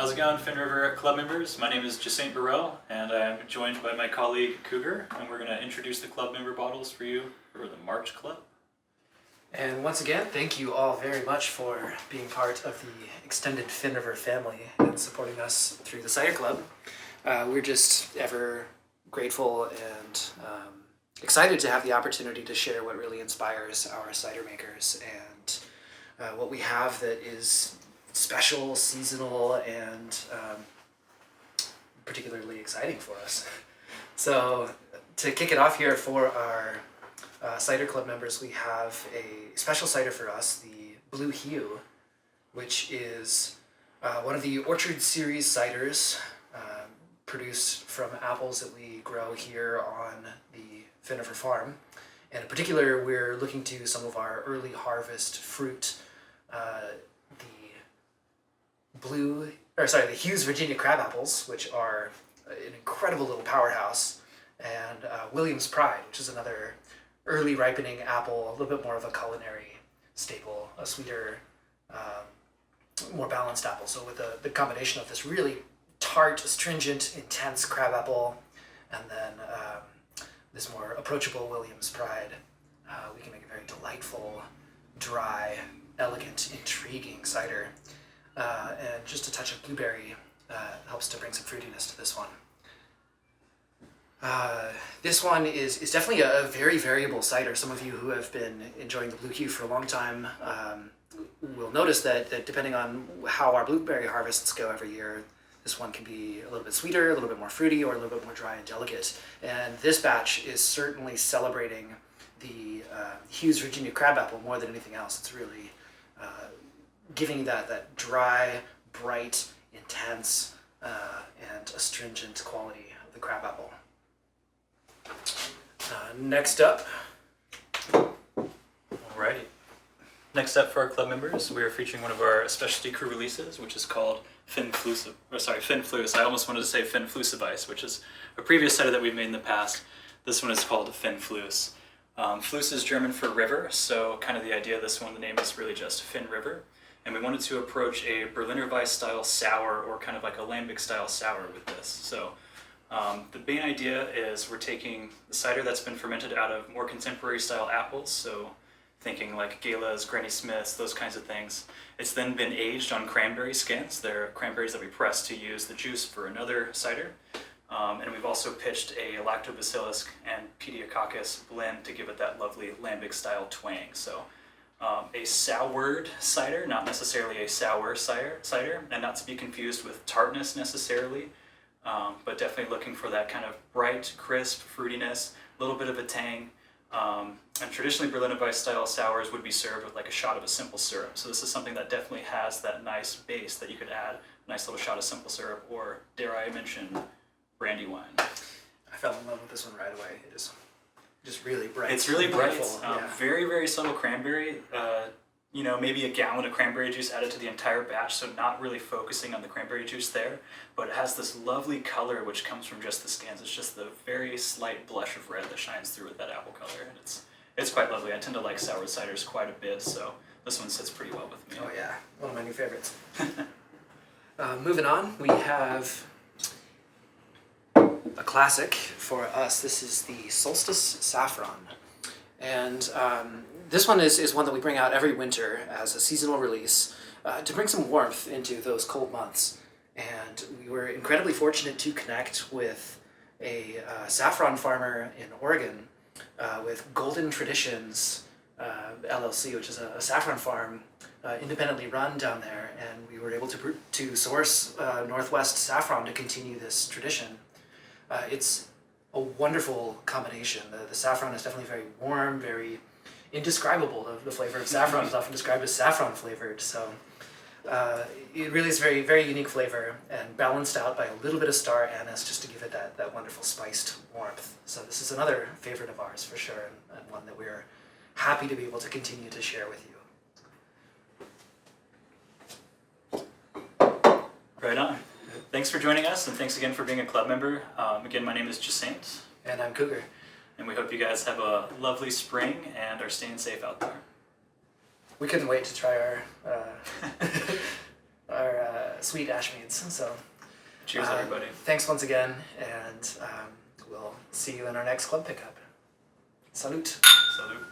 How's it going, Finnriver club members? My name is Jacinth Burrell, and I'm joined by my colleague Cougar, and we're going to introduce the club member bottles for you for the March Club. And once again, thank you all very much for being part of the extended Finnriver family and supporting us through the Cider Club. We're just ever grateful and excited to have the opportunity to share what really inspires our cider makers and what we have that is special, seasonal, and particularly exciting for us. So to kick it off here for our Cider Club members, we have a special cider for us, the Blue Hewe, which is one of the Orchard Series ciders produced from apples that we grow here on the Finnriver farm. And in particular, we're looking to some of our early harvest fruit, the Hewe's Virginia crab apples, which are an incredible little powerhouse, and William's Pride, which is another early ripening apple, a little bit more of a culinary staple, a sweeter, more balanced apple. So with the combination of this really tart, astringent, intense crab apple, and then this more approachable William's Pride, we can make a very delightful, dry, elegant, intriguing cider. And just a touch of blueberry helps to bring some fruitiness to this one. This one is definitely a very variable cider. Some of you who have been enjoying the Blue Hewe for a long time will notice that depending on how our blueberry harvests go every year, this one can be a little bit sweeter, a little bit more fruity, or a little bit more dry and delicate. And this batch is certainly celebrating the Hewe's Virginia crab apple more than anything else. It's really giving you that dry, bright, intense, and astringent quality of the crab apple. Next up. Alrighty. Next up for our club members, we are featuring one of our specialty crew releases, which is called Finflus. I almost wanted to say Finflusse, which is a previous cider that we've made in the past. This one is called Finflus. Flus is German for river, so kind of the idea of this one, the name is really just Finnriver. And we wanted to approach a Berliner Weisse style sour, or kind of like a lambic style sour with this. So the main idea is we're taking the cider that's been fermented out of more contemporary style apples, so thinking like Gala's, Granny Smith's, those kinds of things. It's then been aged on cranberry skins. They're cranberries that we press to use the juice for another cider. And we've also pitched a lactobacillus and pediococcus blend to give it that lovely lambic style twang. So a soured cider, not necessarily a sour cider, and not to be confused with tartness necessarily, but definitely looking for that kind of bright, crisp fruitiness, a little bit of a tang. And traditionally Berliner Weisse style sours would be served with like a shot of a simple syrup. So this is something that definitely has that nice base that you could add a nice little shot of simple syrup, or dare I mention, brandy wine. I fell in love with this one right away. It is just really bright. It's really bright. Yeah. Very, very subtle cranberry. Maybe a gallon of cranberry juice added to the entire batch, so not really focusing on the cranberry juice there, but it has this lovely color which comes from just the skins. It's just the very slight blush of red that shines through with that apple color, and it's quite lovely. I tend to like sour ciders quite a bit, so this one sits pretty well with me. Oh yeah, one of my new favorites. Moving on, we have a classic for us. This is the Solstice Saffron. And this one is one that we bring out every winter as a seasonal release to bring some warmth into those cold months. And we were incredibly fortunate to connect with a saffron farmer in Oregon with Golden Traditions LLC, which is a saffron farm independently run down there. And we were able to source Northwest saffron to continue this tradition. It's a wonderful combination. The saffron is definitely very warm, very indescribable. The flavor of saffron is often described as saffron flavored. So it really is very, very unique flavor, and balanced out by a little bit of star anise just to give it that wonderful spiced warmth. So this is another favorite of ours for sure, and one that we're happy to be able to continue to share with you. Right on. Thanks for joining us, and thanks again for being a club member. Again, my name is Jacinth. And I'm Cougar. And we hope you guys have a lovely spring and are staying safe out there. We couldn't wait to try our sweet Ashmeads. So Cheers, everybody. Thanks once again, and we'll see you in our next club pickup. Salute. Salute.